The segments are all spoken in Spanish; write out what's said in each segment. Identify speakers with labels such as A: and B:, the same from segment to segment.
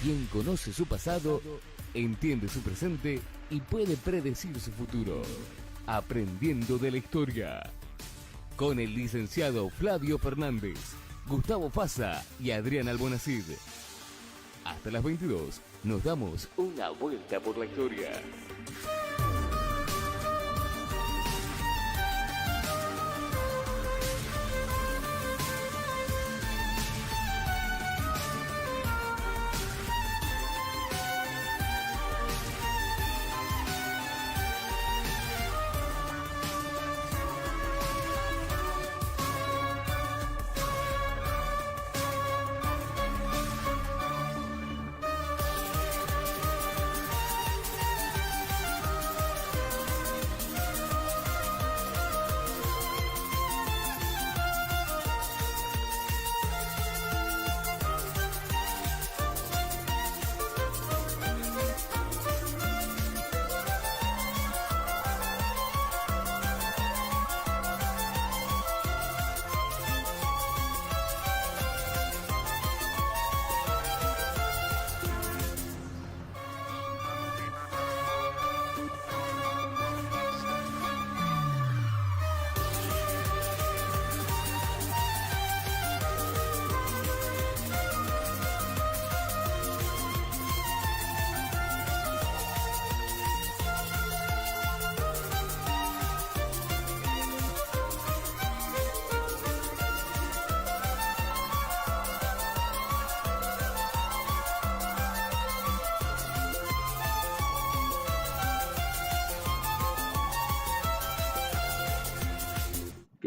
A: Quien conoce su pasado, entiende su presente y puede predecir su futuro. Aprendiendo de la historia. Con el licenciado Flavio Fernández, Gustavo Faza y Adrián Albonacid. Hasta las 22 nos damos una vuelta por la historia.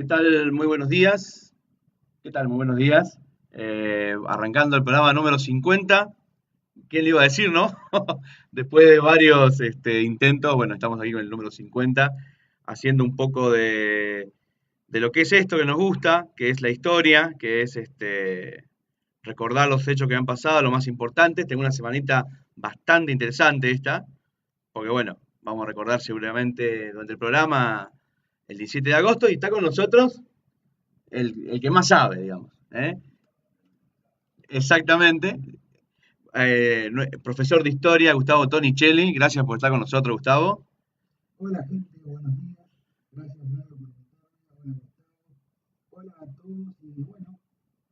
B: ¿Qué tal? Muy buenos días. ¿Qué tal? Muy buenos días. Arrancando el programa número 50. ¿Quién le iba a decir, no? Después de varios intentos, bueno, estamos aquí con el número 50, haciendo un poco de lo que es esto que nos gusta, que es la historia, que es recordar los hechos que han pasado, lo más importante. Tengo una semanita bastante interesante esta, porque bueno, vamos a recordar seguramente durante el programa el 17 de agosto y está con nosotros el que más sabe, digamos. ¿Eh? Exactamente. Profesor de historia, Gustavo Tonicelli. Gracias por estar con nosotros, Gustavo.
C: Hola gente, buenos días. Gracias Flavio por invitarme. Hola Gustavo. Hola a todos y bueno,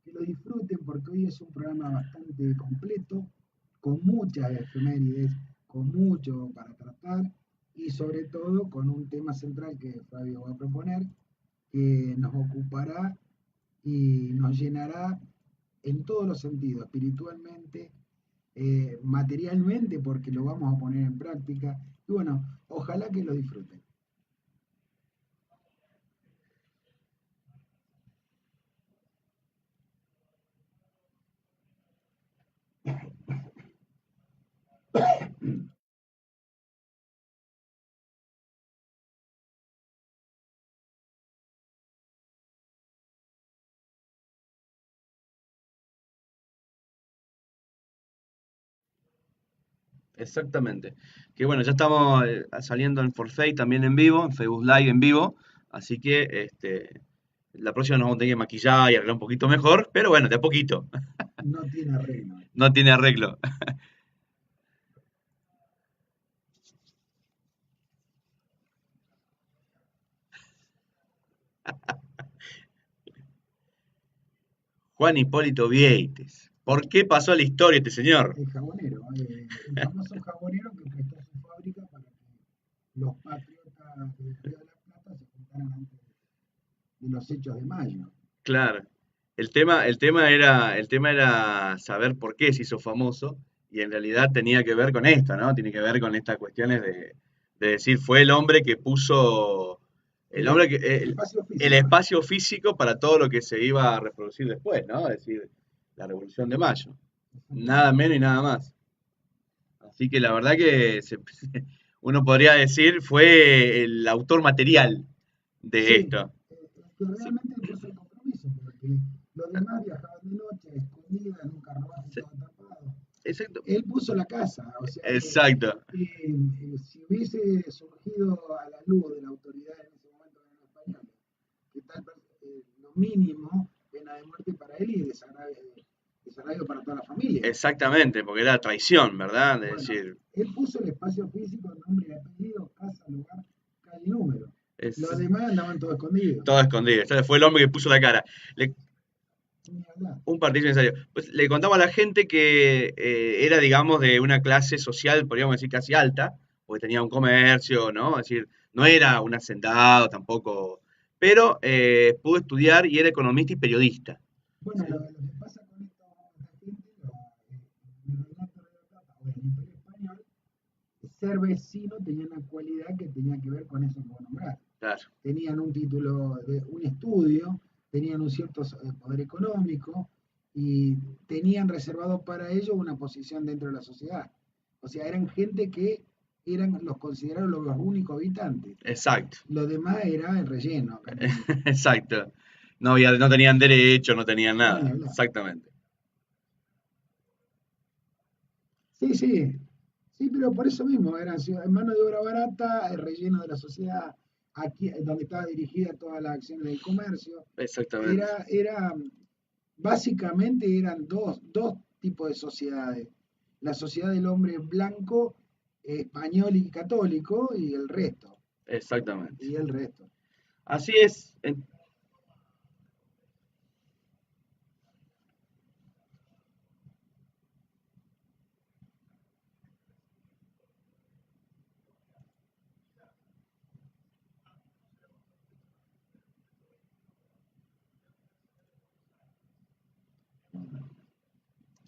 C: que lo disfruten porque hoy es un programa bastante completo, con muchas efemérides, con mucho para tratar y sobre todo con un tema central que Flavio va a proponer, que nos ocupará y nos llenará en todos los sentidos, espiritualmente, materialmente, porque lo vamos a poner en práctica. Y bueno, ojalá que lo disfruten.
B: Exactamente. Que bueno, ya estamos saliendo en Forfait también en vivo, en Facebook Live en vivo. Así que la próxima nos vamos a tener que maquillar y arreglar un poquito mejor, pero bueno, de a poquito.
C: No tiene arreglo.
B: No tiene arreglo. Juan Hipólito Vieites. ¿Por qué pasó a la historia este señor?
C: El jabonero, el famoso jabonero que prestó su fábrica para que los patriotas del Río de la Plata se juntaran antes de los hechos de mayo.
B: Claro. El tema era saber por qué se hizo famoso y en realidad tenía que ver con esto, ¿no? Tiene que ver con estas cuestiones de decir, fue el hombre que puso, el
C: El,
B: hombre que,
C: el espacio
B: el
C: físico.
B: espacio físico para todo lo que se iba a reproducir después, ¿no? Es decir, la Revolución de Mayo. Nada
C: Exactamente.
B: menos y nada más. Así que la verdad que uno podría decir fue el autor material de
C: Sí,
B: esto.
C: que
B: Sí,
C: realmente puso el compromiso, porque los demás viajaban de noche, escondidas, en un carruaje
B: sí,
C: todo tapado.
B: exacto.
C: Él puso la casa, o sea que
B: Exacto.
C: si hubiese surgido a la luz de la autoridad en ese momento de los españoles, que tal, lo mínimo, pena de muerte para él y desagravio para toda la familia.
B: Exactamente, porque era traición, ¿verdad? Es
C: Bueno,
B: decir,
C: él puso el espacio físico, nombre y apellido, casa, lugar, calle y número.
B: es
C: Los demás andaban todos escondidos.
B: todo escondido. Este fue el hombre que puso la cara.
C: Ni hablar.
B: Un partido necesario. Pues le contaba a la gente que era, digamos, de una clase social, podríamos decir, casi alta, porque tenía un comercio, ¿no? Es decir, no era un hacendado tampoco, pero pudo estudiar y era economista y periodista.
C: Bueno,
B: ¿Sí?
C: lo que pasa con esta gente, el virreinato de la Plata o el Imperio Español, ser vecino tenía una cualidad que tenía que ver con eso que vos nombrás.
B: Claro,
C: Tenían un título de un estudio, tenían un cierto poder económico y tenían reservado para ellos una posición dentro de la sociedad. O sea, eran gente que eran los considerados los únicos habitantes.
B: exacto.
C: Lo demás era el relleno, acá entendí.
B: Exacto. No tenían derecho, no tenían
C: No, ni
B: nada.
C: hablar.
B: Exactamente.
C: Sí, sí, sí, pero por eso mismo, eran mano de obra barata, el relleno de la sociedad, aquí donde estaba dirigida todas las acciones del comercio.
B: Exactamente.
C: Era, básicamente eran dos tipos de sociedades. La sociedad del hombre blanco, español y católico, y el resto.
B: Exactamente.
C: Y el resto.
B: Así es.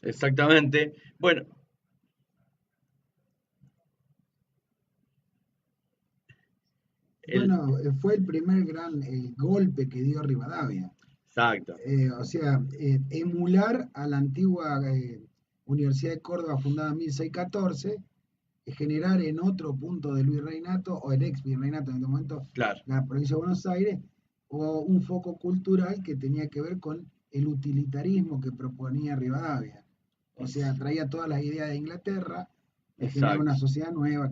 B: Exactamente. Bueno, el,
C: Bueno, fue el primer gran golpe que dio Rivadavia.
B: Exacto.
C: O sea, emular a la antigua Universidad de Córdoba fundada en 1614, generar en otro punto del virreinato, o el ex virreinato en este momento,
B: Claro.
C: la provincia de Buenos Aires, o un foco cultural que tenía que ver con el utilitarismo que proponía Rivadavia. O sea, traía todas las ideas de Inglaterra, de generar
B: Exacto.
C: una sociedad nueva.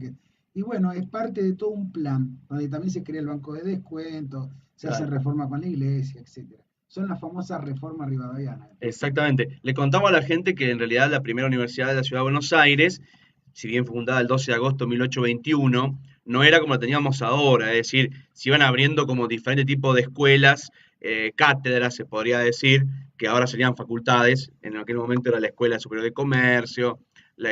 C: Y bueno, es parte de todo un plan, donde también se crea el banco de descuentos, se hacen
B: Claro.
C: reformas con la iglesia, etcétera. Son las famosas reformas rivadavianas.
B: Exactamente. Le contamos a la gente que en realidad la primera universidad de la ciudad de Buenos Aires, si bien fue fundada el 12 de agosto de 1821, no era como la teníamos ahora, es decir, se iban abriendo como diferentes tipos de escuelas, cátedras, se podría decir, que ahora serían facultades. En aquel momento era la Escuela Superior de Comercio, la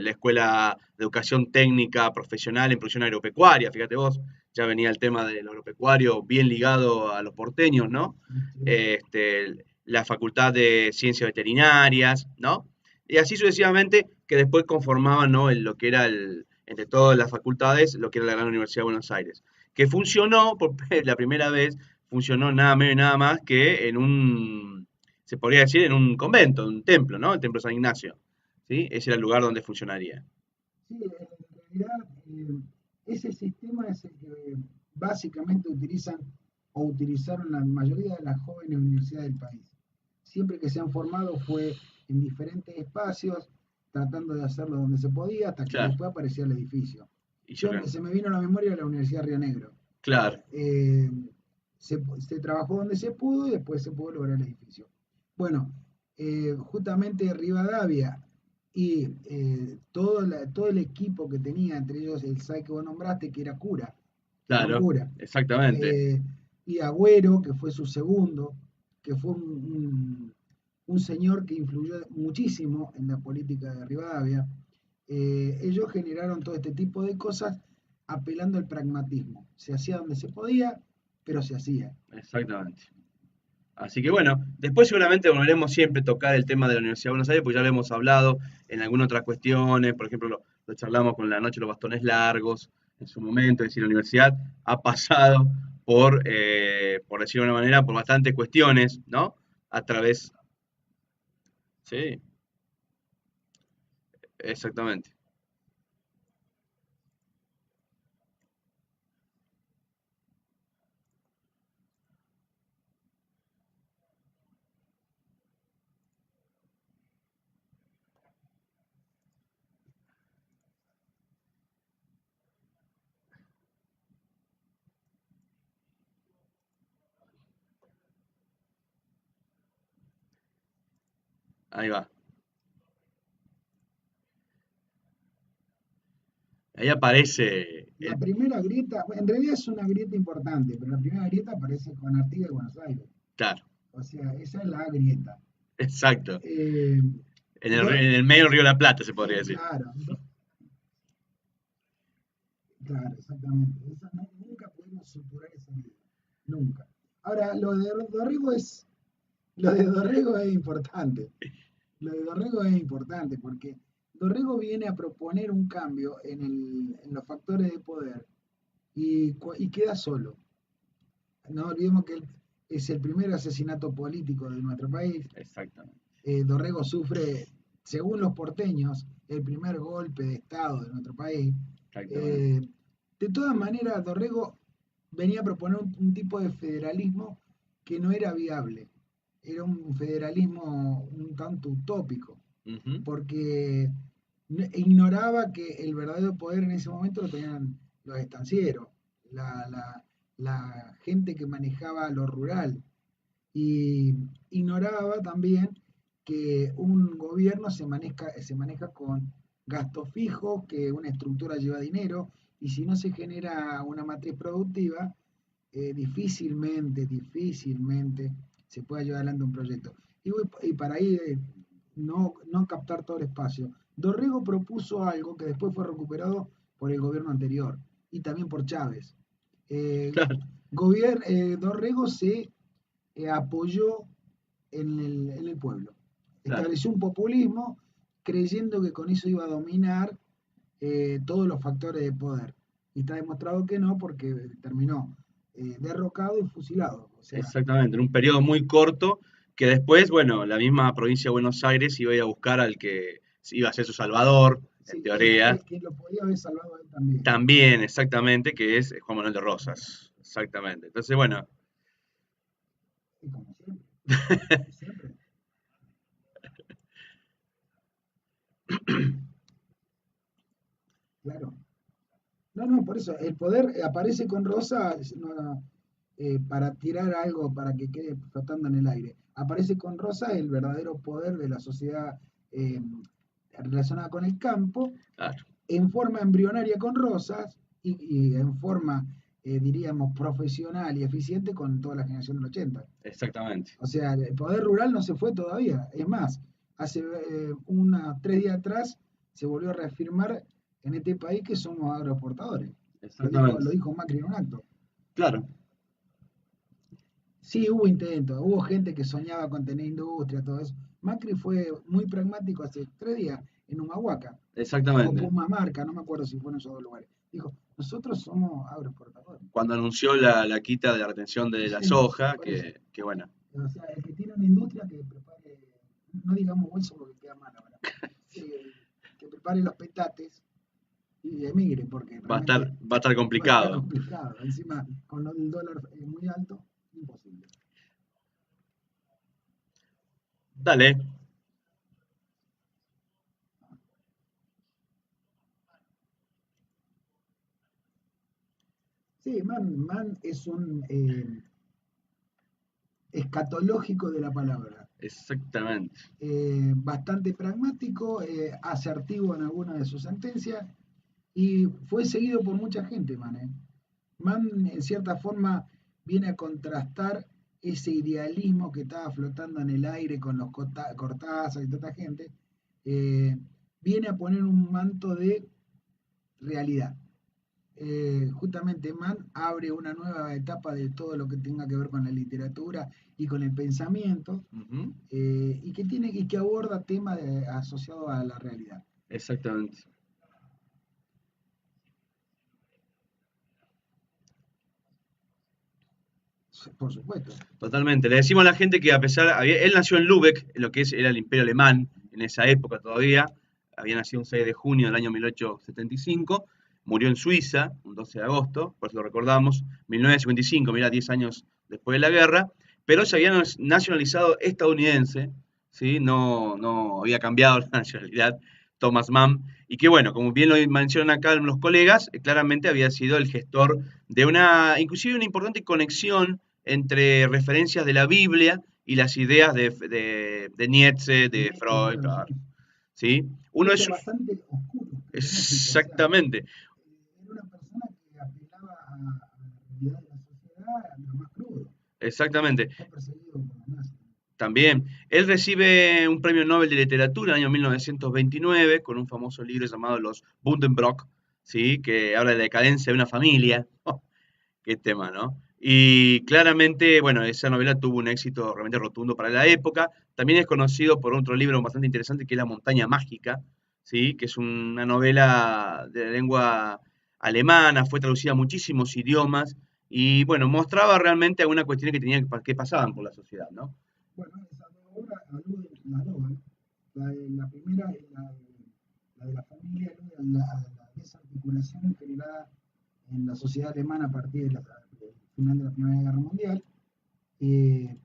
B: Escuela de Educación Técnica Profesional en Producción Agropecuaria, fíjate vos, ya venía el tema del agropecuario bien ligado a los porteños, ¿no? La Facultad de Ciencias Veterinarias, ¿no? Y así sucesivamente, que después conformaban, ¿no? Lo que era entre todas las facultades, lo que era la Gran Universidad de Buenos Aires, que funcionó por la primera vez, funcionó nada menos y nada más que se podría decir, en un convento, un templo, ¿no? El Templo de San Ignacio, ¿sí? Ese era el lugar donde funcionaría.
C: Sí, en realidad ese sistema es el que básicamente utilizan o utilizaron la mayoría de las jóvenes universidades del país. Siempre que se han formado fue en diferentes espacios, tratando de hacerlo donde se podía, hasta que
B: Claro,
C: después aparecía el edificio.
B: y yo creo,
C: Se me vino a la memoria la Universidad de Río Negro.
B: claro,
C: Eh, se trabajó donde se pudo y después se pudo lograr el edificio. Bueno, justamente Rivadavia y todo el equipo que tenía, entre ellos el SAI que vos nombraste, que era cura, era un
B: claro,
C: cura,
B: exactamente,
C: eh, y Agüero, que fue su segundo, que fue un señor que influyó muchísimo en la política de Rivadavia. Ellos generaron todo este tipo de cosas apelando al pragmatismo. Se hacía donde se podía, pero se hacía.
B: exactamente. Así que bueno, después seguramente volveremos siempre a tocar el tema de la Universidad de Buenos Aires, pues ya lo hemos hablado en algunas otras cuestiones, por ejemplo, lo charlamos con la noche de los bastones largos en su momento, es decir, la universidad ha pasado por decirlo de una manera, por bastantes cuestiones, ¿no? A través, sí, exactamente. Ahí va. Ahí aparece
C: La primera grieta, en realidad es una grieta importante, pero la primera grieta aparece con Artigas y Buenos Aires.
B: claro,
C: O sea, esa es la grieta.
B: exacto.
C: Eh,
B: En el medio del Río de la Plata, se podría decir.
C: claro, claro, exactamente. Nunca pudimos suturar esa grieta. Nunca. Ahora, lo de Dorrego es importante. Lo de Dorrego es importante porque Dorrego viene a proponer un cambio en los factores de poder y queda solo. No olvidemos que él es el primer asesinato político de nuestro país.
B: Exactamente,
C: Dorrego sufre, según los porteños, el primer golpe de Estado de nuestro país.
B: exactamente.
C: Eh, de todas maneras, Dorrego venía a proponer un tipo de federalismo que no era viable. Era un federalismo un tanto utópico,
B: Ujú,
C: porque ignoraba que el verdadero poder en ese momento lo tenían los estancieros, la, la, la gente que manejaba lo rural, y ignoraba también que un gobierno se maneja con gastos fijos, que una estructura lleva dinero, y si no se genera una matriz productiva, difícilmente se puede llevar adelante un proyecto. Y para ahí no captar todo el espacio. Dorrego propuso algo que después fue recuperado por el gobierno anterior y también por Chávez. Eh,
B: claro,
C: Dorrego se apoyó en el pueblo.
B: claro.
C: Estableció un populismo creyendo que con eso iba a dominar todos los factores de poder. Y está demostrado que no, porque terminó derrocado y fusilado. O sea,
B: Exactamente, en un periodo muy corto que después, bueno, la misma provincia de Buenos Aires iba a ir a buscar al que iba a ser su salvador, en
C: sí,
B: teoría.
C: el que lo podía haber salvado a él también.
B: También, exactamente, que es Juan Manuel de Rosas. Exactamente. Entonces, bueno,
C: Y como siempre, claro. No, no, por eso, el poder aparece con Rosa para tirar algo para que quede flotando en el aire. Aparece con Rosa el verdadero poder de la sociedad eh, relacionada con el campo,
B: claro,
C: en forma embrionaria con Rosas y en forma, diríamos, profesional y eficiente con toda la generación del 80.
B: exactamente.
C: O sea, el poder rural no se fue todavía. Es más, hace 3 días atrás se volvió a reafirmar en este país que somos agroexportadores. Lo
B: Exactamente.
C: dijo Macri en un acto.
B: Claro,
C: Sí, hubo intentos, hubo gente que soñaba con tener industria, todo eso. Macri fue muy pragmático hace 3 días en Humahuaca, o
B: exactamente.
C: Pumamarca, no me acuerdo si fue en esos dos lugares. Dijo, nosotros somos agroexportadores.
B: Cuando anunció la quita de la retención de la soja,
C: Por eso.
B: que bueno,
C: O sea, el que tiene una industria que prepare, no digamos bolso porque queda mal ahora, que prepare los petates y emigre, porque realmente
B: va a estar
C: va a estar
B: complicado.
C: complicado. Encima, con el dólar muy alto, imposible.
B: Dale,
C: Sí, Man es un escatológico de la palabra.
B: exactamente.
C: Bastante pragmático, asertivo en algunas de sus sentencias y fue seguido por mucha gente, Man. Man, en cierta forma, viene a contrastar ese idealismo que estaba flotando en el aire con los Cortázar y toda esta gente, eh, viene a poner un manto de realidad. Justamente Mann abre una nueva etapa de todo lo que tenga que ver con la literatura y con el pensamiento,
B: Ujú,
C: y que aborda temas asociados a la realidad.
B: exactamente.
C: Por supuesto.
B: Totalmente. Le decimos a la gente que a pesar, él nació en Lübeck, en lo que era el Imperio Alemán, en esa época todavía, había nacido un 6 de junio del año 1875, murió en Suiza, un 12 de agosto, por eso lo recordamos, 1955, mira, 10 años después de la guerra, pero se había nacionalizado estadounidense, ¿sí? No había cambiado la nacionalidad, Thomas Mann, y que bueno, como bien lo mencionan acá los colegas, claramente había sido el gestor de inclusive una importante conexión entre referencias de la Biblia y las ideas de Nietzsche,
C: De
B: de
C: Nietzsche,
B: Freud,
C: claro, sí.
B: claro, ¿sí? Uno de
C: Nietzsche
B: sus...
C: bastante oscuro, filosófico, o sea,
B: Exactamente,
C: era una persona que apelaba a la realidad de la sociedad, a lo más crudo.
B: exactamente.
C: Fue perseguido por los nazis.
B: También, él recibe un premio Nobel de Literatura en el año 1929 con un famoso libro llamado Los Buddenbrock, ¿sí? Que habla de la decadencia de una familia. Qué tema, ¿no? Y claramente, bueno, esa novela tuvo un éxito realmente rotundo para la época. También es conocido por otro libro bastante interesante que es La montaña mágica, ¿sí? Que es una novela de lengua alemana, fue traducida a muchísimos idiomas y, bueno, mostraba realmente algunas cuestiones que que pasaban por la sociedad, ¿no?
C: Bueno, esas dos obras aluden las dos, ¿eh? La primera es la de la familia, alude a la desarticulación generada en la sociedad alemana a partir del final de la Primera Guerra Mundial. eh,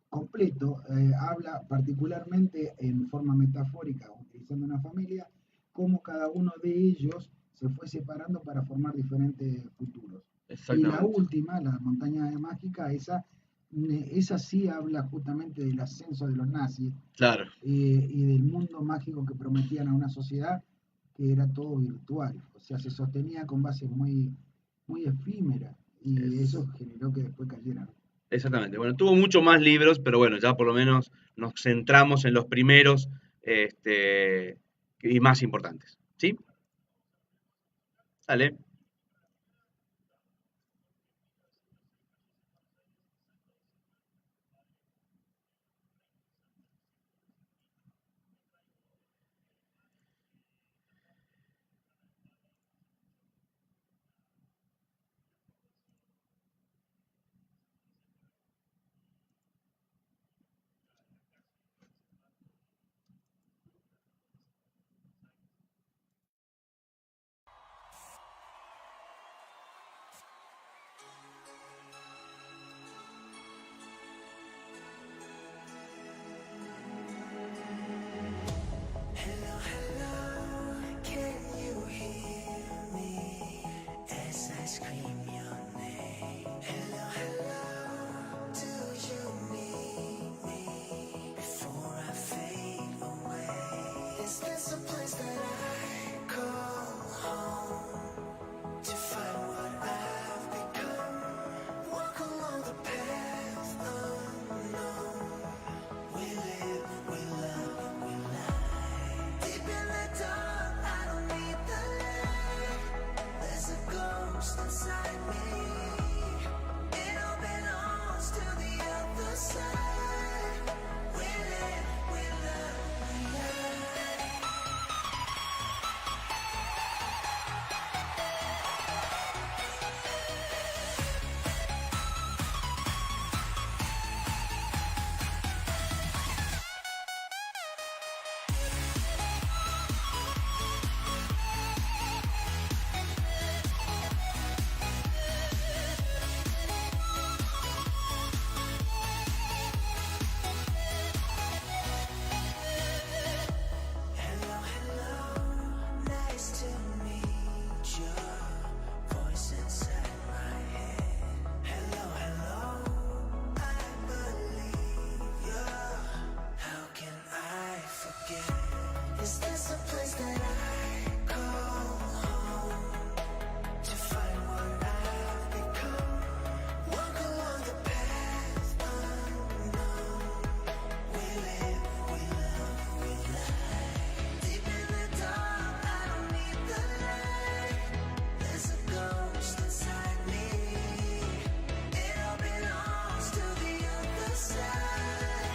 C: Completo, habla particularmente en forma metafórica, utilizando una familia, cómo cada uno de ellos se fue separando para formar diferentes futuros. Y la
B: Exactamente.
C: última, la montaña mágica, esa sí habla justamente del ascenso de los nazis,
B: Claro,
C: y del mundo mágico que prometían a una sociedad que era todo virtual, o sea, se sostenía con bases muy efímeras y
B: es,
C: eso generó que después cayeran.
B: exactamente. Bueno, tuvo muchos más libros, pero bueno, ya por lo menos nos centramos en los primeros este, y más importantes. ¿Sí? Dale.
D: this a place that I call home to find what I've become? Walk along the path unknown. We live, we love, we lie. Deep in the dark, I don't need the light. There's a ghost inside me. It all belongs to the other side. We live, we love, we lie. Hello, hello, nice to meet you. Voice inside my head. Hello, hello, I believe you. How can I forget? Is this a place that I call home to find what I've become? Walk along the path unknown. We live, we love, we lie. Deep in the dark, I don't need the light. There's a ghost inside me. It all belongs to the other side.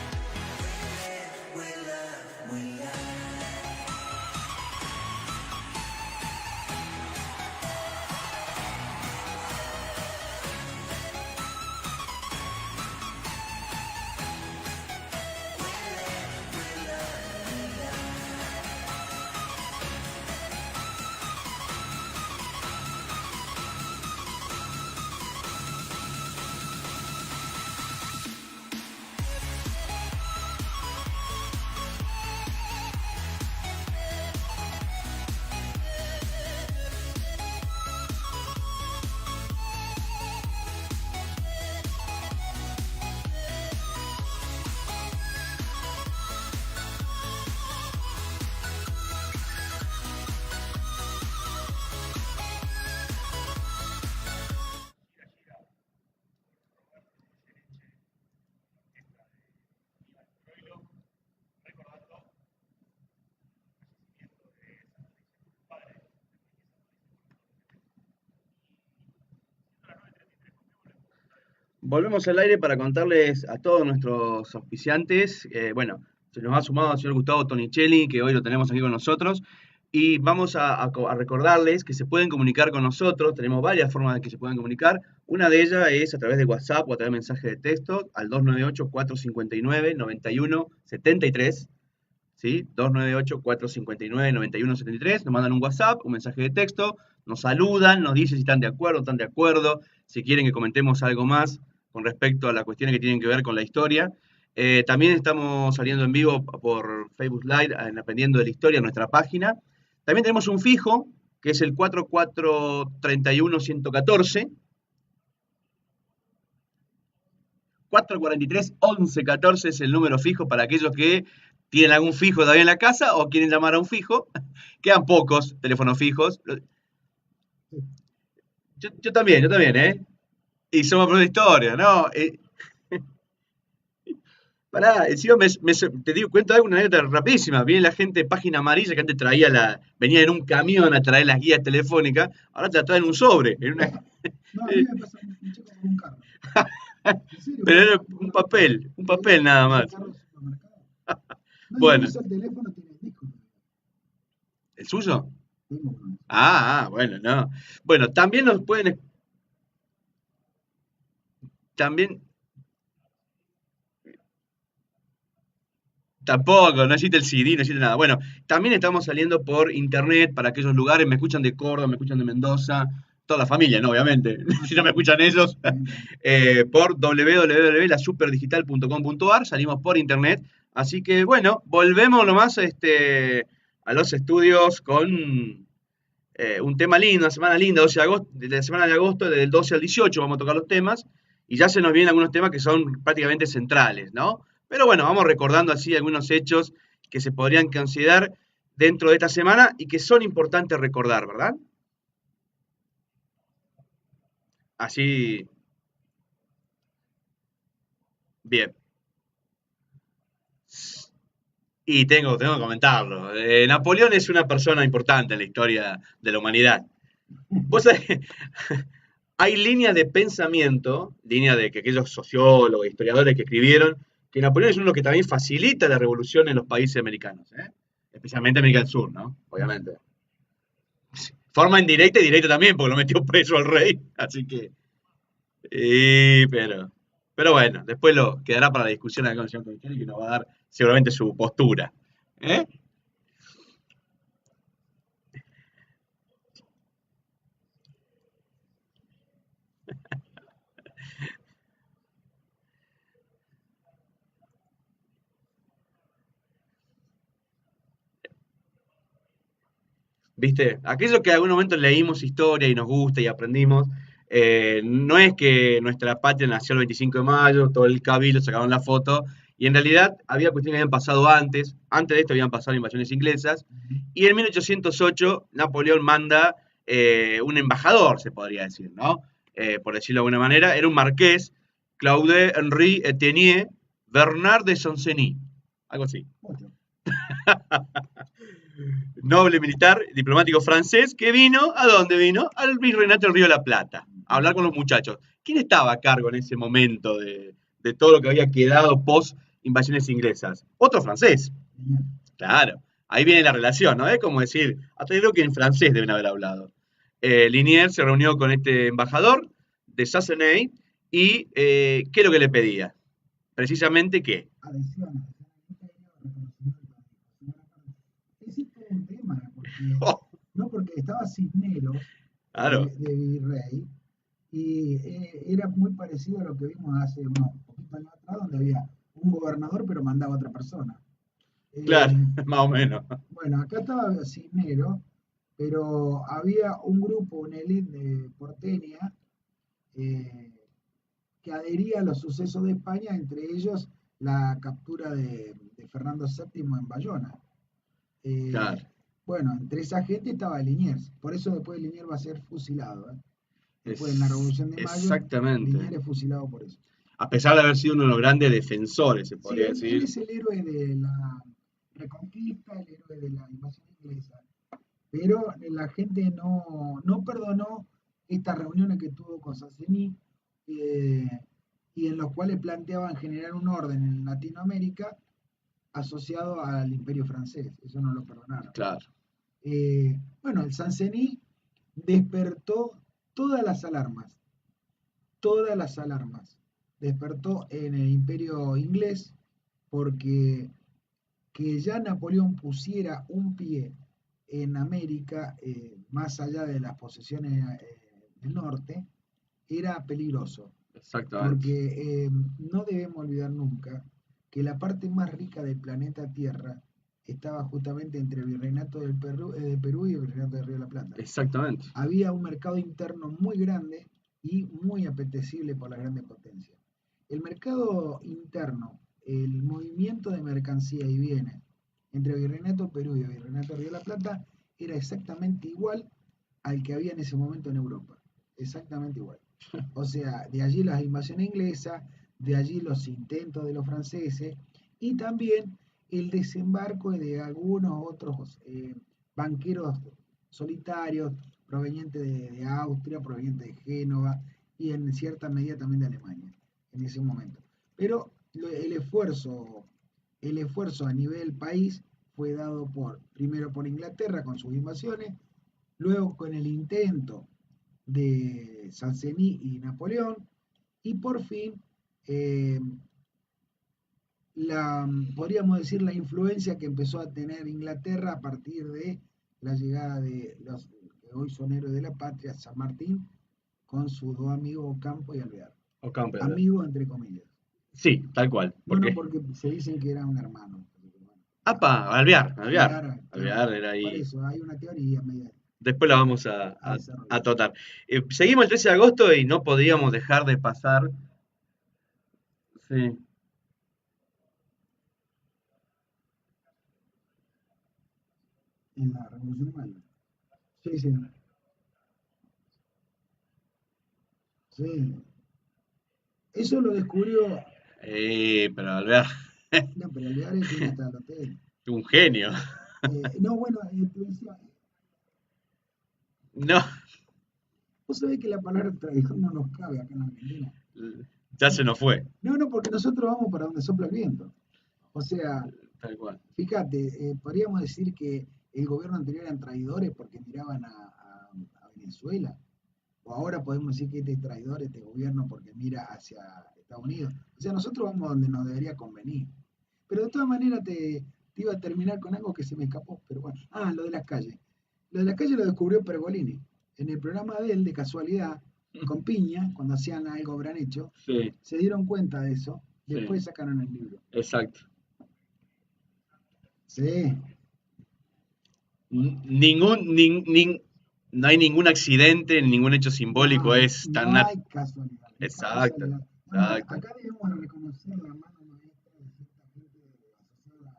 D: We live, we love, we lie.
B: Volvemos al aire para contarles a todos nuestros auspiciantes. Bueno, se nos ha sumado el señor Gustavo Tonichelli, que hoy lo tenemos aquí con nosotros. Y vamos a recordarles que se pueden comunicar con nosotros. Tenemos varias formas de que se puedan comunicar. Una de ellas es a través de WhatsApp o a través de mensaje de texto al 298-459-9173. ¿Sí? 298-459-9173. Nos mandan un WhatsApp, un mensaje de texto, nos saludan, nos dicen si están de acuerdo, están de acuerdo, si quieren que comentemos algo más con respecto a las cuestiones que tienen que ver con la historia. También estamos saliendo en vivo por Facebook Live, aprendiendo de la historia en nuestra página. También tenemos un fijo, que es el 4431-114. 443-1114 es el número fijo para aquellos que tienen algún fijo todavía en la casa o quieren llamar a un fijo. Quedan pocos teléfonos fijos. Yo también, ¿eh? Y somos por la historia, ¿no? Pará, encima te digo, cuento una anécdota rapidísima. Viene la gente de Página Amarilla que antes venía en un camión a traer las guías telefónicas, ahora te la traen en un sobre.
C: No, a mí me pasa mucho con un carro. ¿En serio?
B: Pero era un papel nada más.
C: ¿Un carro de supermercado? No,
B: Bueno.
C: incluso el teléfono tiene el disco.
B: ¿El suyo?
C: Tengo uno.
B: Bueno, no. Bueno, también nos pueden... También... Tampoco, no necesita el CD, no necesita nada. Bueno, también estamos saliendo por internet para aquellos lugares. Me escuchan de Córdoba, me escuchan de Mendoza, toda la familia, ¿no? Obviamente. Si no me escuchan ellos, por www.lasuperdigital.com.ar, salimos por internet. Así que, bueno, volvemos nomás a los estudios con un tema lindo, una semana linda, 12 de agosto, de la semana de agosto, del 12 al 18 vamos a tocar los temas. Y ya se nos vienen algunos temas que son prácticamente centrales, ¿no? Pero bueno, vamos recordando así algunos hechos que se podrían considerar dentro de esta semana y que son importantes recordar, ¿verdad? Así, bien. Y tengo que comentarlo. Napoleón es una persona importante en la historia de la humanidad. Vos sabés que hay líneas de pensamiento, líneas de que aquellos sociólogos, historiadores que escribieron, que Napoleón es uno que también facilita la revolución en los países americanos, ¿eh? Especialmente América del Sur, ¿no? Obviamente. Forma indirecta y directa también, porque lo metió preso al rey. Así que, y, pero bueno, después lo quedará para la discusión de la Comisión Constitucional que nos va a dar seguramente su postura. ¿Eh? ¿Viste? Aquello que en algún momento leímos historia y nos gusta y aprendimos, no es que nuestra patria nació el 25 de mayo, todo el cabildo sacaron la foto, y en realidad había cuestiones que habían pasado antes de esto habían pasado invasiones inglesas, y en 1808 Napoleón manda un embajador, se podría decir, ¿no? Por decirlo de alguna manera, era un marqués, Claude Henri Etienne Bernard de Sancenis, algo así.
C: Otro.
B: Noble militar, diplomático francés, que vino, ¿a dónde vino? Al Virreinato del Río de la Plata, a hablar con los muchachos. ¿Quién estaba a cargo en ese momento de todo lo que había quedado post invasiones inglesas? Otro francés,
C: Genial.
B: claro. Ahí viene la relación, ¿no? Es como decir, hasta yo creo que en francés deben haber hablado. Liniers se reunió con este embajador de Sasseney y ¿qué es lo que le pedía? Precisamente qué.
C: Adhesiones. Ese es todo un tema, porque
B: Oh,
C: no porque estaba Cisneros
B: claro,
C: de virrey y era muy parecido a lo que vimos hace unos poquitos años atrás, donde había un gobernador pero mandaba a otra persona.
B: claro,
C: Eh,
B: más o menos.
C: bueno, acá estaba Cisneros, pero había un grupo, una élite porteña, eh, que adhería a los sucesos de España, entre ellos la captura de Fernando VII en Bayona. Eh,
B: Claro.
C: bueno, entre esa gente estaba Liniers, por eso después Liniers va a ser fusilado. Después en la
B: Es,
C: Revolución de Mayo,
B: exactamente.
C: Liniers es fusilado por eso.
B: A pesar de haber sido uno de los grandes defensores, se
C: Sí,
B: podría
C: él
B: decir.
C: es el héroe de la Reconquista, el héroe de la invasión inglesa, pero la gente no perdonó estas reuniones que tuvo con Sassini, eh, y en los cuales planteaban generar un orden en Latinoamérica asociado al imperio francés. Eso no lo perdonaron.
B: Claro,
C: Bueno, el Sancenis despertó todas las alarmas, todas las alarmas. Despertó en el imperio inglés porque que ya Napoleón pusiera un pie en América, más allá de las posesiones del norte, era peligroso,
B: exactamente.
C: porque no debemos olvidar nunca que la parte más rica del planeta Tierra estaba justamente entre el virreinato de Perú y el virreinato de Río de la Plata.
B: Exactamente.
C: Había un mercado interno muy grande y muy apetecible por las grandes potencias. El mercado interno, el movimiento de mercancía y bienes entre el Virreinato Perú y el Virreinato Río de la Plata era exactamente igual al que había en ese momento en Europa. Exactamente igual. O sea, de allí las invasiones inglesas, de allí los intentos de los franceses y también el desembarco de algunos otros banqueros solitarios provenientes de Austria, provenientes de Génova y en cierta medida también de Alemania en ese momento. Pero el esfuerzo a nivel país fue dado primero por Inglaterra con sus invasiones, luego con el intento de Sancenis y Napoleón, y por fin eh, podríamos decir la influencia que empezó a tener Inglaterra a partir de la llegada de los que hoy son héroes de la patria, San Martín, con sus dos amigos Ocampo y Alvear.
B: O campeón.
C: Amigos entre comillas.
B: Sí, tal cual.
C: No,
B: ¿Por
C: no,
B: qué?
C: porque se dicen que eran hermanos.
B: Apa, Alvear.
C: Alvear, claro,
B: Alvear era
C: por
B: ahí.
C: eso hay una teoría media
B: Después la vamos
C: a
B: a
C: desarrollar.
B: tratar. Seguimos el 13 de agosto y no podíamos dejar de pasar. Sí.
C: en la Revolución de Mayo. Sí, sí, sí. Eso lo descubrió,
B: Pero Alvear,
C: no, pero Alvear tiene hasta el hotel.
B: un genio.
C: No, bueno, te decía,
B: No,
C: vos sabés que la palabra tradición no nos cabe acá en Argentina.
B: ya se nos fue.
C: No, no, porque nosotros vamos para donde sopla el viento. O sea,
B: Tal cual.
C: fíjate, podríamos decir que el gobierno anterior eran traidores porque miraban a Venezuela. O ahora podemos decir que este es traidor, este gobierno, porque mira hacia Estados Unidos. O sea, nosotros vamos donde nos debería convenir. Pero de todas maneras te iba a terminar con algo que se me escapó. Pero bueno, lo de las calles. Lo de las calles lo descubrió Pergolini. En el programa de él, de casualidad, con Piña, cuando hacían algo gran hecho,
B: Sí,
C: se dieron cuenta de eso.
B: sí,
C: Después sacaron el libro.
B: exacto.
C: Sí,
B: No hay ningún accidente, ningún hecho simbólico,
C: no,
B: es
C: no hay casualidad. No hay
B: Exacto,
C: casualidad. No,
B: exacto,
C: acá debemos reconocer la mano maestra de cierta gente asociada a la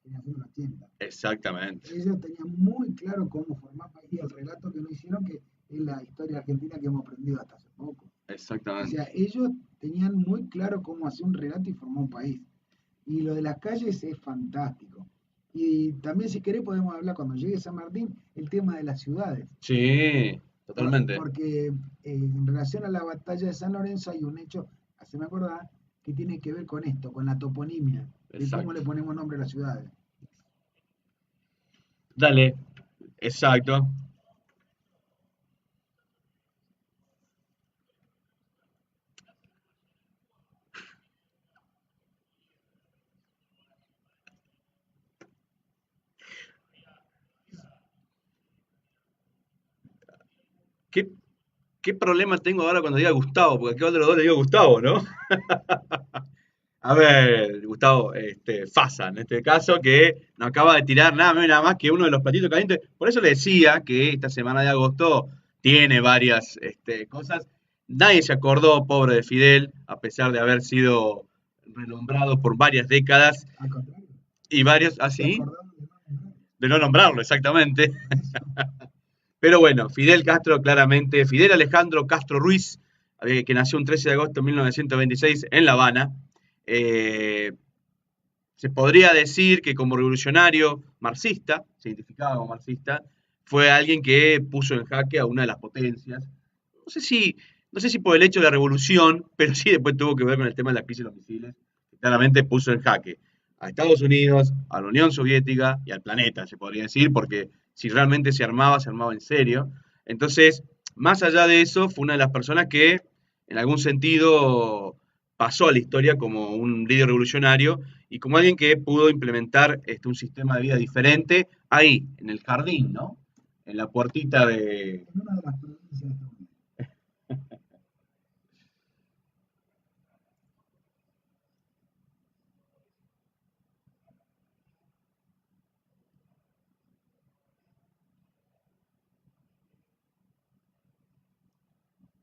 C: generación del 80.
B: exactamente,
C: Ellos tenían muy claro cómo formar país y el relato que nos hicieron, que es la historia argentina que hemos aprendido hasta hace poco. O sea,
B: exactamente.
C: ellos tenían muy claro cómo hacer un relato y formar un país. Y lo de las calles es fantástico. Y también, si querés, podemos hablar cuando llegue San Martín el tema de las ciudades.
B: Sí, totalmente.
C: Porque en relación a la batalla de San Lorenzo hay un hecho, haceme acordar, que tiene que ver con esto, con la toponimia, de cómo le
B: Exacto.
C: ponemos nombre a las ciudades.
B: Dale, exacto. ¿Qué, qué problema tengo ahora cuando diga Gustavo? Porque aquí de los dos le digo Gustavo, ¿no? A ver, Gustavo, Fasa, en este caso, que nos acaba de tirar nada menos y nada más que uno de los platitos calientes. Por eso le decía que esta semana de agosto tiene varias cosas. Nadie se acordó, pobre de Fidel, a pesar de haber sido renombrado por varias décadas
C: Al contrario,
B: y varios
C: se
B: así,
C: acordaron de no nombrar.
B: de no nombrarlo exactamente.
C: Por eso,
B: Pero bueno, Fidel Castro, claramente, Fidel Alejandro Castro Ruiz, que nació un 13 de agosto de 1926 en La Habana. eh, Se podría decir que como revolucionario marxista, se identificaba como marxista, fue alguien que puso en jaque a una de las potencias. No sé si, no sé si por el hecho de la revolución, pero sí después tuvo que ver con el tema de la crisis de los misiles, que claramente puso en jaque a Estados Unidos, a la Unión Soviética y al planeta, se podría decir, porque si realmente se armaba en serio. Entonces, más allá de eso, fue una de las personas que, en algún sentido, pasó a la historia como un líder revolucionario y como alguien que pudo implementar un sistema de vida diferente ahí, en el jardín, ¿no? En la puertita de...
C: en una de las provincias de Estados Unidos.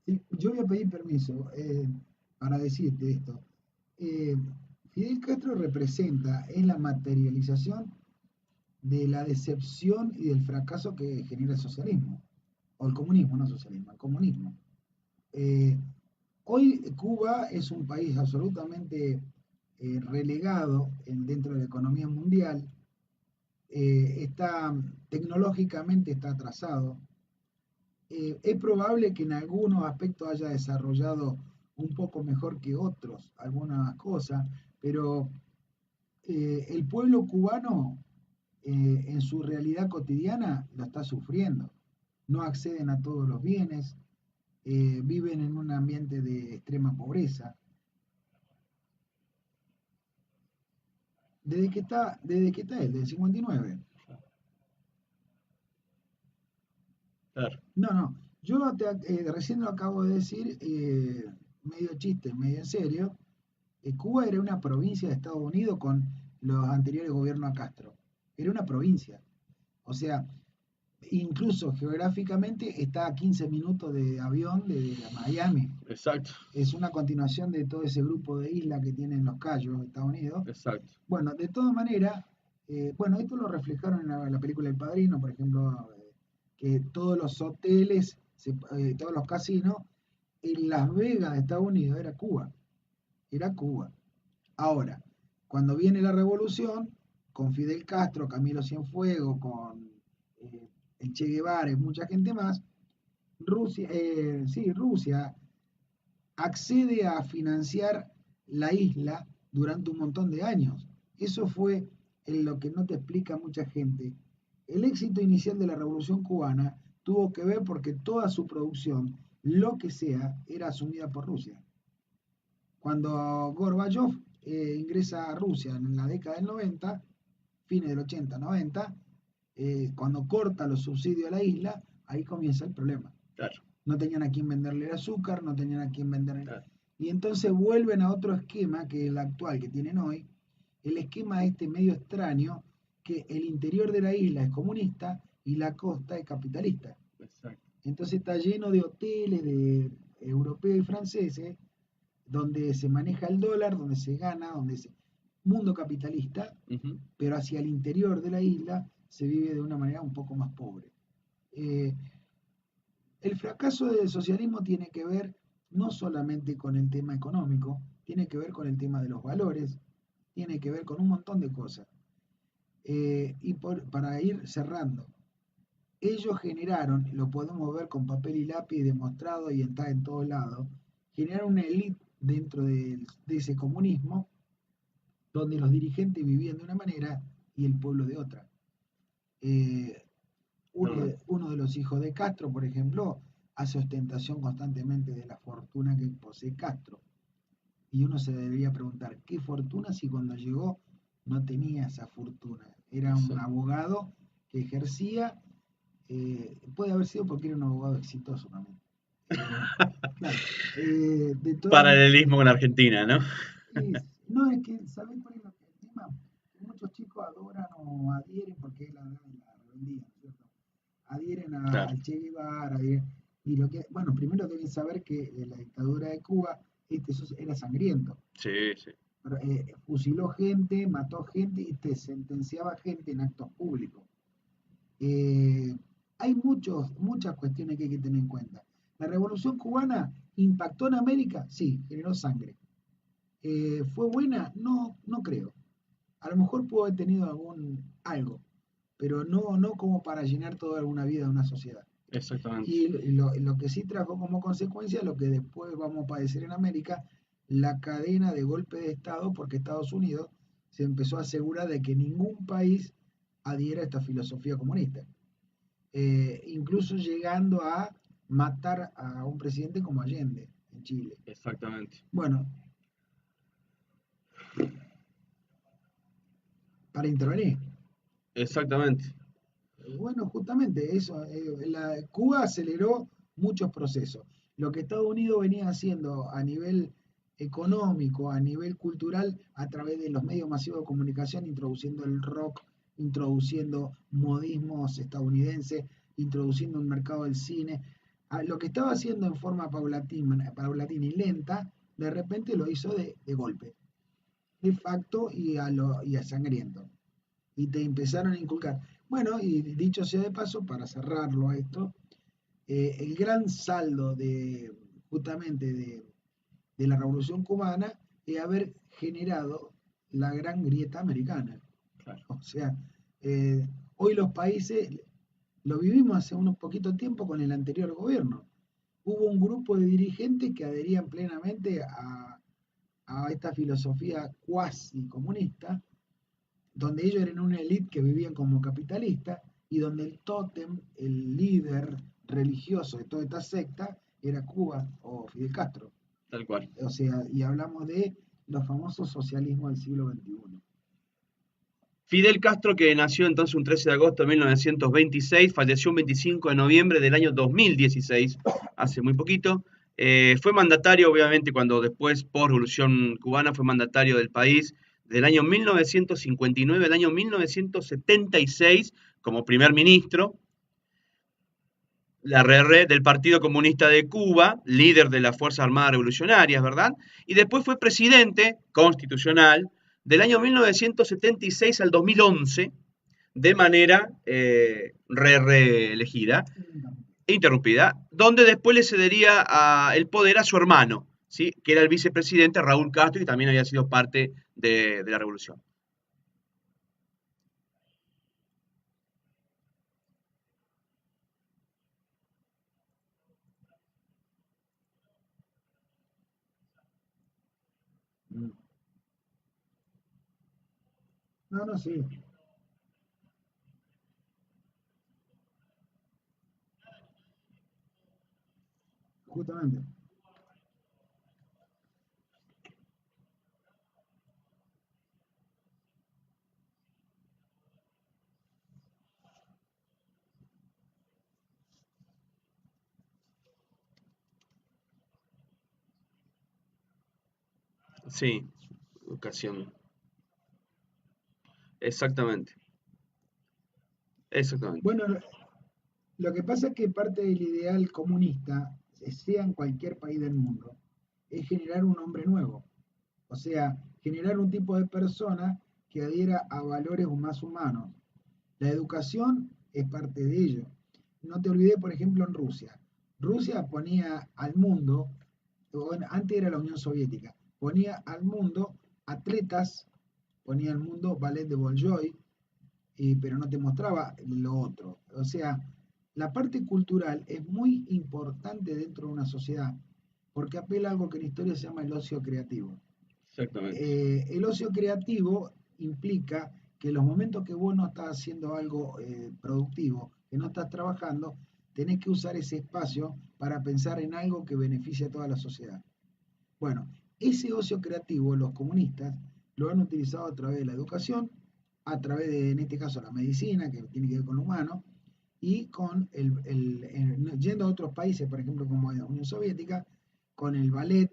C: Sí, yo voy a pedir permiso para decirte esto. Eh, Fidel Castro representa, es la materialización de la decepción y del fracaso que genera el socialismo, o el comunismo, no socialismo, el comunismo. Eh, Hoy Cuba es un país absolutamente relegado dentro de la economía mundial, está tecnológicamente está atrasado. Es probable que en algunos aspectos haya desarrollado un poco mejor que otros algunas cosas, pero el pueblo cubano en su realidad cotidiana lo está sufriendo. No acceden a todos los bienes, viven en un ambiente de extrema pobreza. Desde que está él, del 59.
B: Claro,
C: No, no, yo recién lo acabo de decir, medio chiste, medio en serio. Cuba era una provincia de Estados Unidos con los anteriores gobiernos a Castro. Era una provincia. O sea, incluso geográficamente está a 15 minutos de avión de Miami.
B: exacto,
C: Es una continuación de todo ese grupo de islas que tienen los Cayos, Estados Unidos.
B: exacto.
C: Bueno, de todas maneras, Bueno, esto lo reflejaron en la película El Padrino, por ejemplo, que todos los hoteles, todos los casinos en Las Vegas de Estados Unidos era Cuba. Era Cuba. Ahora, cuando viene la revolución, con Fidel Castro, Camilo Cienfuegos, con el Che Guevara y mucha gente más, Rusia accede a financiar la isla durante un montón de años. Eso fue lo que no te explica mucha gente. El éxito inicial de la Revolución Cubana tuvo que ver porque toda su producción, lo que sea, era asumida por Rusia. Cuando Gorbachev ingresa a Rusia en la década del 90, fines del 80, 90, cuando corta los subsidios a la isla, ahí comienza el problema.
B: Claro.
C: No tenían a quién venderle el azúcar, no tenían a quién vender.
B: Claro.
C: Y entonces vuelven a otro esquema que es el actual que tienen hoy, el esquema este medio extraño, que el interior de la isla es comunista y la costa es capitalista.
B: Exacto.
C: Entonces está lleno de hoteles de europeos y franceses, donde se maneja el dólar, donde se gana, mundo capitalista,
B: Ujú.
C: pero hacia el interior de la isla se vive de una manera un poco más pobre. El fracaso del socialismo tiene que ver no solamente con el tema económico, tiene que ver con el tema de los valores, tiene que ver con un montón de cosas. Para ir cerrando, ellos generaron, lo podemos ver con papel y lápiz demostrado y está en todos lados, generaron una élite dentro de ese comunismo, donde los dirigentes vivían de una manera y el pueblo de otra. Uno de los hijos de Castro, por ejemplo, hace ostentación constantemente de la fortuna que posee Castro. Y uno se debería preguntar, ¿qué fortuna si cuando llegó no tenía esa fortuna? Era un abogado que ejercía, puede haber sido porque era un abogado exitoso también. Claro, de todas
B: Paralelismo con Argentina, ¿no?
C: no, es que, ¿sabés cuál es el tema? Que muchos chicos adoran o adhieren, porque es la rebeldía, ¿no es cierto? Adhieren
B: Claro.
C: al Che Guevara, y bueno, primero deben saber que la dictadura de Cuba eso era sangriento.
B: Sí, sí.
C: Fusiló gente, mató gente y te sentenciaba gente en actos públicos. Hay muchas cuestiones que hay que tener en cuenta. ¿La Revolución Cubana impactó en América? Sí, generó sangre. ¿Fue buena? No, no creo. A lo mejor pudo haber tenido algo, pero no como para llenar toda una vida de una sociedad.
B: Exactamente.
C: Y lo que sí trajo como consecuencia, lo que después vamos a padecer en América, la cadena de golpe de Estado, porque Estados Unidos se empezó a asegurar de que ningún país adhiera a esta filosofía comunista. Incluso llegando a matar a un presidente como Allende en Chile.
B: Exactamente.
C: Bueno, para intervenir.
B: Exactamente.
C: Bueno, justamente eso, Cuba aceleró muchos procesos. Lo que Estados Unidos venía haciendo a nivel económico, a nivel cultural, a través de los medios masivos de comunicación, introduciendo el rock, introduciendo modismos estadounidenses, introduciendo un mercado del cine. Lo que estaba haciendo en forma paulatina y lenta, de repente lo hizo de golpe, de facto y a sangriento. Y te empezaron a inculcar. Bueno, y dicho sea de paso, para cerrarlo a esto, el gran saldo justamente de la Revolución Cubana es haber generado la gran grieta americana.
B: Claro.
C: O sea, hoy los países, lo vivimos hace unos poquito tiempo con el anterior gobierno. Hubo un grupo de dirigentes que adherían plenamente a esta filosofía cuasi comunista, donde ellos eran una élite que vivían como capitalistas y donde el tótem, el líder religioso de toda esta secta, era Cuba o Fidel Castro.
B: Tal cual.
C: O sea, y hablamos de los famosos socialismos del siglo XXI.
B: Fidel Castro, que nació entonces un 13 de agosto de 1926, falleció un 25 de noviembre del año 2016, hace muy poquito. Fue mandatario, obviamente, cuando después, por Revolución Cubana, fue mandatario del país del año 1959 al año 1976 como primer ministro, la RR del Partido Comunista de Cuba, líder de las Fuerzas Armadas Revolucionarias, ¿verdad? Y después fue presidente constitucional del año 1976 al 2011 de manera reelegida e interrumpida, donde después le cedería el poder a su hermano, ¿sí? Que era el vicepresidente Raúl Castro y también había sido parte de la revolución. Mm.
C: No, no, sí, justamente.
B: Sí, ocasión. Exactamente, exactamente.
C: Bueno, lo que pasa es que parte del ideal comunista, sea en cualquier país del mundo, es generar un hombre nuevo. O sea, generar un tipo de persona que adhiera a valores más humanos. La educación es parte de ello. No te olvides, por ejemplo, en Rusia. Rusia ponía al mundo, bueno, antes era la Unión Soviética, ponía al mundo atletas, ponía al mundo ballet de Bolshoi, pero no te mostraba lo otro. O sea, la parte cultural es muy importante dentro de una sociedad, porque apela a algo que en historia se llama el ocio creativo.
B: Exactamente.
C: El ocio creativo implica que en los momentos que vos no estás haciendo algo productivo, que no estás trabajando, tenés que usar ese espacio para pensar en algo que beneficie a toda la sociedad. Bueno, ese ocio creativo los comunistas lo han utilizado a través de la educación, a través de, en este caso, la medicina, que tiene que ver con lo humano, y con yendo a otros países, por ejemplo, como la Unión Soviética, con el ballet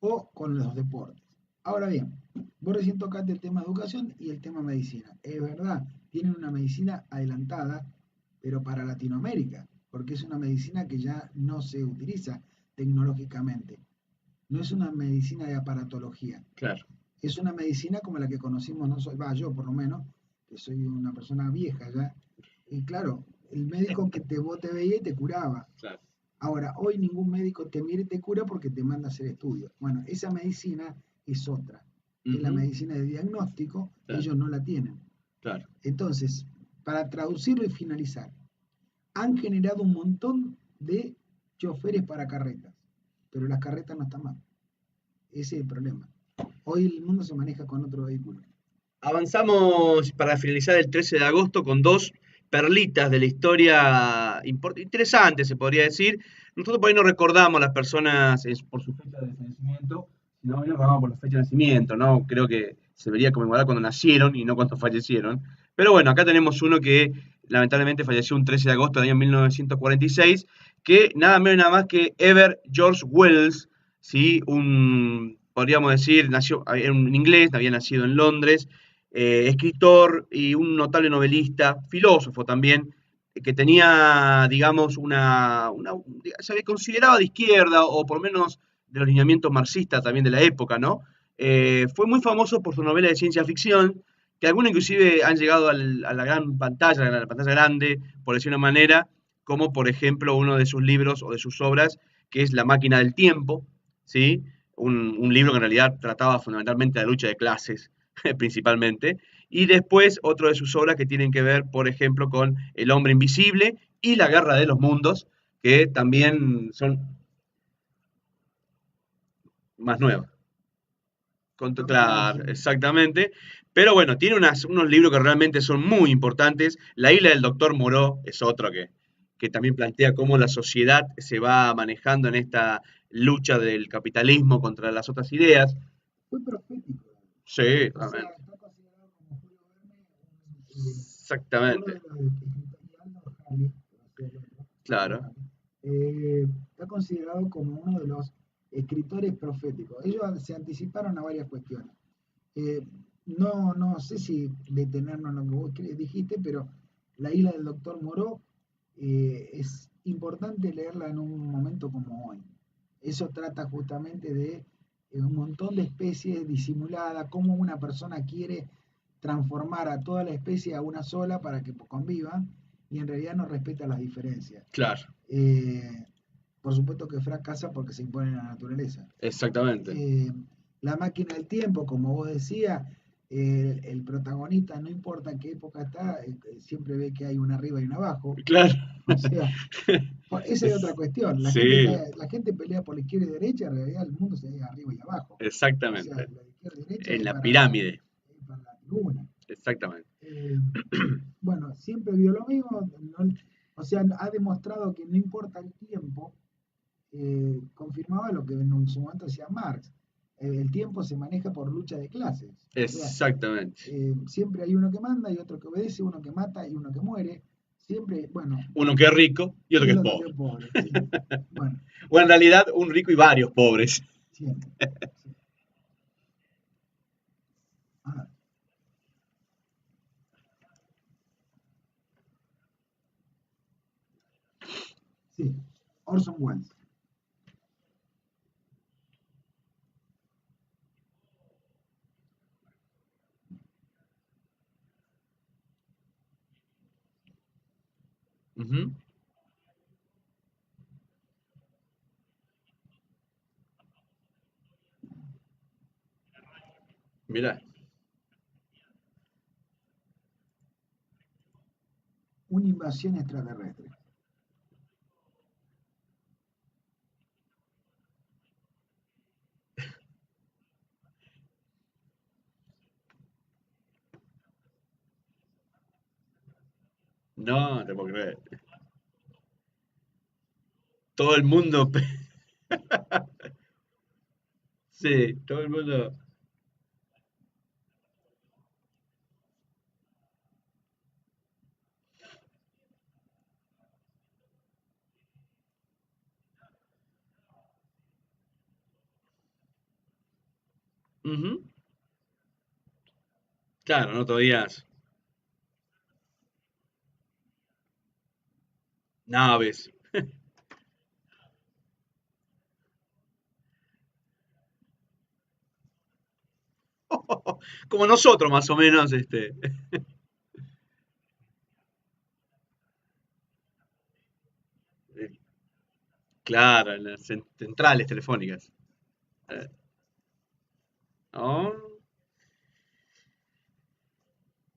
C: o con los deportes. Ahora bien, vos recién tocaste el tema educación y el tema medicina. Es verdad, tienen una medicina adelantada, pero para Latinoamérica, porque es una medicina que ya no se utiliza tecnológicamente. No es una medicina de aparatología,
B: Claro.
C: es una medicina como la que conocimos nosotros, yo por lo menos, que soy una persona vieja ya. Y claro, el médico que vos te veía y te curaba.
B: Claro.
C: Ahora, hoy ningún médico te mira y te cura porque te manda a hacer estudios. Bueno, esa medicina es otra. Es la
B: Ujú.
C: medicina de diagnóstico,
B: Claro,
C: ellos no la tienen.
B: claro.
C: Entonces, para traducirlo y finalizar, han generado un montón de choferes para carretas, pero las carretas no están mal. Ese es el problema. Hoy el mundo se maneja con otro vehículo.
B: Avanzamos para finalizar el 13 de agosto con dos perlitas de la historia interesantes, se podría decir. Nosotros por ahí no recordamos a las personas por su fecha de nacimiento, sino nos recordamos por la fecha de nacimiento, ¿no? Creo que se debería conmemorar cuando nacieron y no cuando fallecieron. Pero bueno, acá tenemos uno que lamentablemente falleció un 13 de agosto del año 1946, que nada menos y nada más que Ever George Wells, ¿sí? Podríamos decir, nació, era un inglés, había nacido en Londres, escritor y un notable novelista, filósofo también, que tenía, digamos, se había considerado de izquierda o por lo menos de los lineamientos marxistas también de la época, ¿no? Fue muy famoso por su novela de ciencia ficción, que algunos inclusive han llegado a la gran pantalla, a la pantalla grande, por decir una manera, como por ejemplo uno de sus libros o de sus obras, que es La máquina del tiempo, ¿sí? Un libro que en realidad trataba fundamentalmente de la lucha de clases, principalmente, y después otro de sus obras que tienen que ver, por ejemplo, con El hombre invisible y La guerra de los mundos, que también son más nuevas.
C: Más nuevo,
B: Claro,
C: sí.
B: exactamente. Pero bueno, tiene unos libros que realmente son muy importantes. La isla del doctor Moreau es otro que también plantea cómo la sociedad se va manejando en esta lucha del capitalismo contra las otras ideas.
C: Fue profético.
B: Sí,
C: O sea,
B: realmente.
C: está considerado como Julio Verne uno de
B: Exactamente,
C: los escritores, y Aldous Huxley, que va a ser el otro, Aldous
B: claro.
C: Huxley, está considerado como uno de los escritores proféticos. Ellos se anticiparon a varias cuestiones. Eh, no sé si detenernos en lo que vos dijiste, pero La isla del doctor Moreau es importante leerla en un momento como hoy. Eso trata justamente de un montón de especies disimuladas, cómo una persona quiere transformar a toda la especie a una sola para que convivan y en realidad no respeta las diferencias.
B: Claro,
C: Eh, por supuesto que fracasa porque se impone en la naturaleza.
B: exactamente.
C: La máquina del tiempo, como vos decías, el protagonista, no importa en qué época está, siempre ve que hay una arriba y una abajo.
B: Claro.
C: O sea, esa es otra cuestión.
B: Sí,
C: La gente pelea por la izquierda y derecha, en realidad el mundo se ve arriba y abajo. O sea,
B: exactamente.
C: la izquierda y derecha
B: En la pirámide,
C: es para la tribuna.
B: exactamente.
C: Eh, bueno, siempre vio lo mismo, o sea, ha demostrado que no importa el tiempo, confirmaba lo que en su momento decía Marx, el tiempo se maneja por lucha de clases, o sea,
B: Exactamente.
C: siempre hay uno que manda y otro que obedece, uno que mata y uno que muere, siempre, bueno,
B: Uno que es rico y otro
C: y
B: que
C: el
B: es
C: otro que
B: pobre.
C: es pobre, sí, bueno,
B: O en realidad un rico y varios pobres.
C: siempre. Sí. Ah, sí, Orson Welles.
B: Ujú. Mirá.
C: Una invasión extraterrestre.
B: No, te puedo creer. Todo el mundo. Sí, todo el mundo. Ujú. Claro, no todavía naves. Como nosotros, más o menos, este. Claro, en las centrales telefónicas. Eh, oh,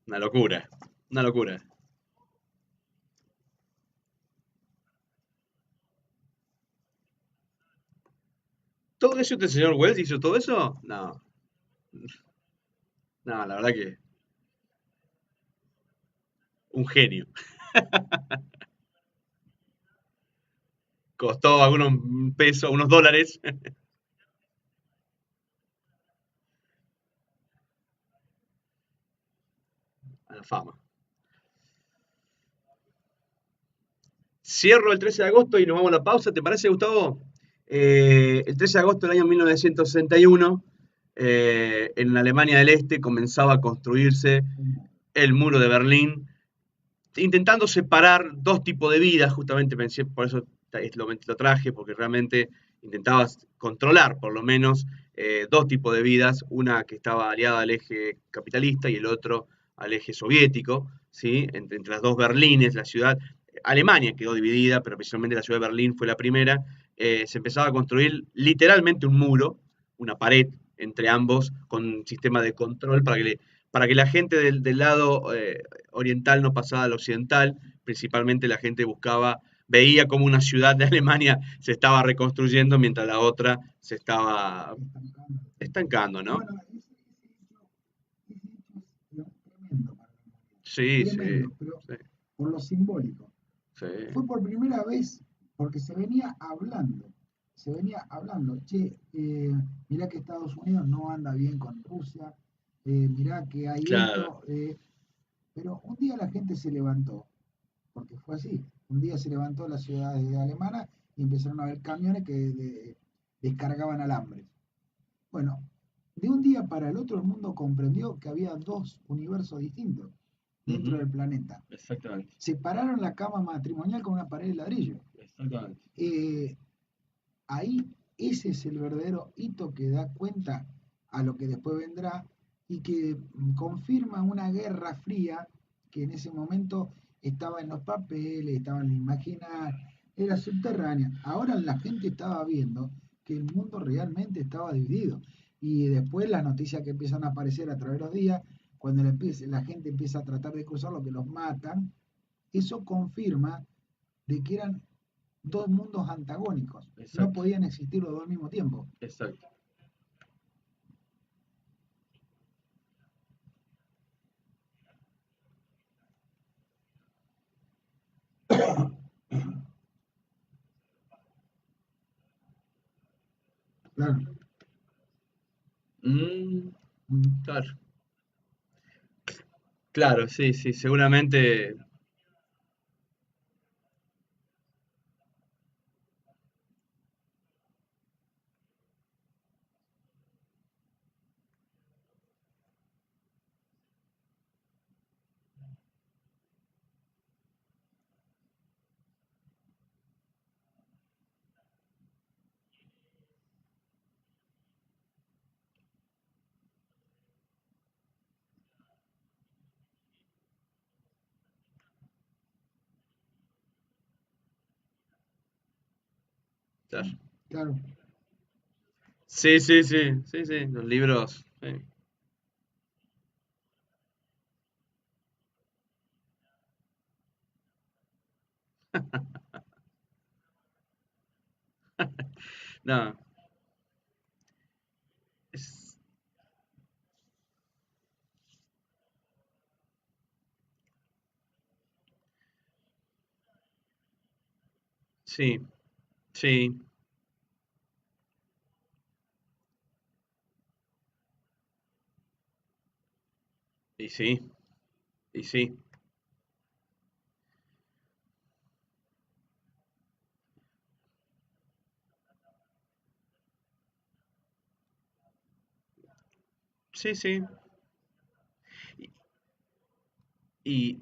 B: una locura. Una locura. ¿Todo eso este señor Wells hizo todo eso? No, no, la verdad que un genio. Costó algunos pesos, unos dólares a la fama. Cierro el 13 de agosto y nos vamos a la pausa. ¿Te parece, Gustavo? El 13 de agosto del año 1961, en la Alemania del Este comenzaba a construirse el muro de Berlín, intentando separar dos tipos de vidas, justamente pensé, por eso lo traje, porque realmente intentaba controlar por lo menos dos tipos de vidas, una que estaba aliada al eje capitalista y el otro al eje soviético, ¿sí? Entre las dos Berlines, la ciudad, Alemania quedó dividida, pero precisamente la ciudad de Berlín fue la primera, se empezaba a construir literalmente un muro, una pared entre ambos, con un sistema de control para que la gente del lado oriental no pasaba al occidental, principalmente la gente buscaba, veía como una ciudad de Alemania se estaba reconstruyendo mientras la otra se estaba
C: Estancando.
B: estancando,
C: Y
B: ¿no?
C: bueno, ese hecho es tremendo para la humanidad.
B: Sí, sí,
C: Tremendo, pero
B: sí,
C: por lo simbólico.
B: sí,
C: Fue por primera vez porque se venía hablando, che, mirá que Estados Unidos no anda bien con Rusia, mirá que hay
B: claro.
C: esto, pero un día la gente se levantó, porque fue así, un día se levantó la ciudad alemana y empezaron a haber camiones que descargaban alambres. Bueno, de un día para el otro el mundo comprendió que había dos universos distintos dentro
B: Ujú,
C: del planeta.
B: exactamente,
C: Separaron la cama matrimonial con una pared de ladrillo.
B: exactamente.
C: Eh, ahí ese es el verdadero hito que da cuenta a lo que después vendrá y que confirma una guerra fría que en ese momento estaba en los papeles, estaba en el imaginar, era subterránea. Ahora la gente estaba viendo que el mundo realmente estaba dividido. Y después las noticias que empiezan a aparecer a través de los días, cuando la gente empieza a tratar de cruzar lo que los matan, eso confirma de que eran dos mundos antagónicos. No
B: Exacto,
C: podían existir los dos al mismo tiempo.
B: exacto.
C: Claro.
B: Mm,
C: Mm,
B: claro, claro, sí, sí, seguramente, claro.
C: claro.
B: Sí, sí, sí, sí, sí, los libros, sí. No, es, sí, sí, y sí, y sí, sí, sí. Y,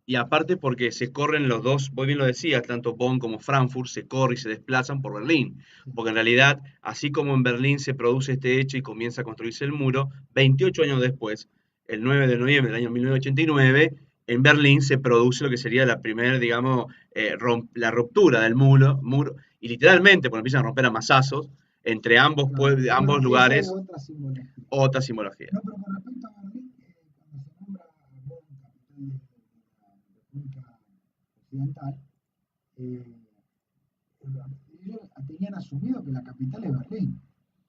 B: y aparte porque se corren los dos, vos bien lo decías, tanto Bonn como Frankfurt se corren y se desplazan por Berlín. Porque en realidad, así como en Berlín se produce este hecho y comienza a construirse el muro, 28 años después, el 9 de noviembre del año 1989, en Berlín se produce lo que sería la primera, digamos, la ruptura del muro, y literalmente, porque empiezan a romper a masazos entre ambos,
C: Claro.
B: ambos
C: Bueno, esa es
B: lugares,
C: otra simbología.
B: otra simbología.
C: No, pero con respecto a Berlín, cuando se nombra a Bonn, capital de la República Occidental, eh, ellos tenían asumido que la capital es Berlín.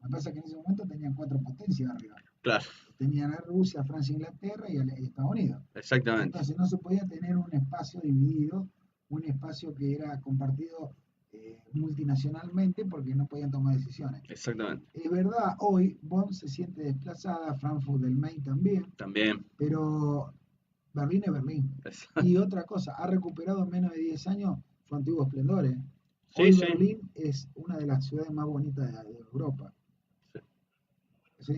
C: Lo que pasa es que en ese momento tenían cuatro potencias arriba.
B: Claro,
C: Tenían a Rusia, Francia, Inglaterra y a Estados Unidos.
B: exactamente,
C: Entonces no se podía tener un espacio dividido, un espacio que era compartido multinacionalmente porque no podían tomar decisiones.
B: exactamente.
C: Es verdad, hoy Bonn se siente desplazada, Frankfurt del Main también,
B: También.
C: pero Berlín es Berlín. Y otra cosa, ha recuperado en menos de 10 años su antiguo esplendor.
B: Sí,
C: Hoy
B: sí,
C: Berlín es una de las ciudades más bonitas de Europa.
B: sí.
C: ¿Sí?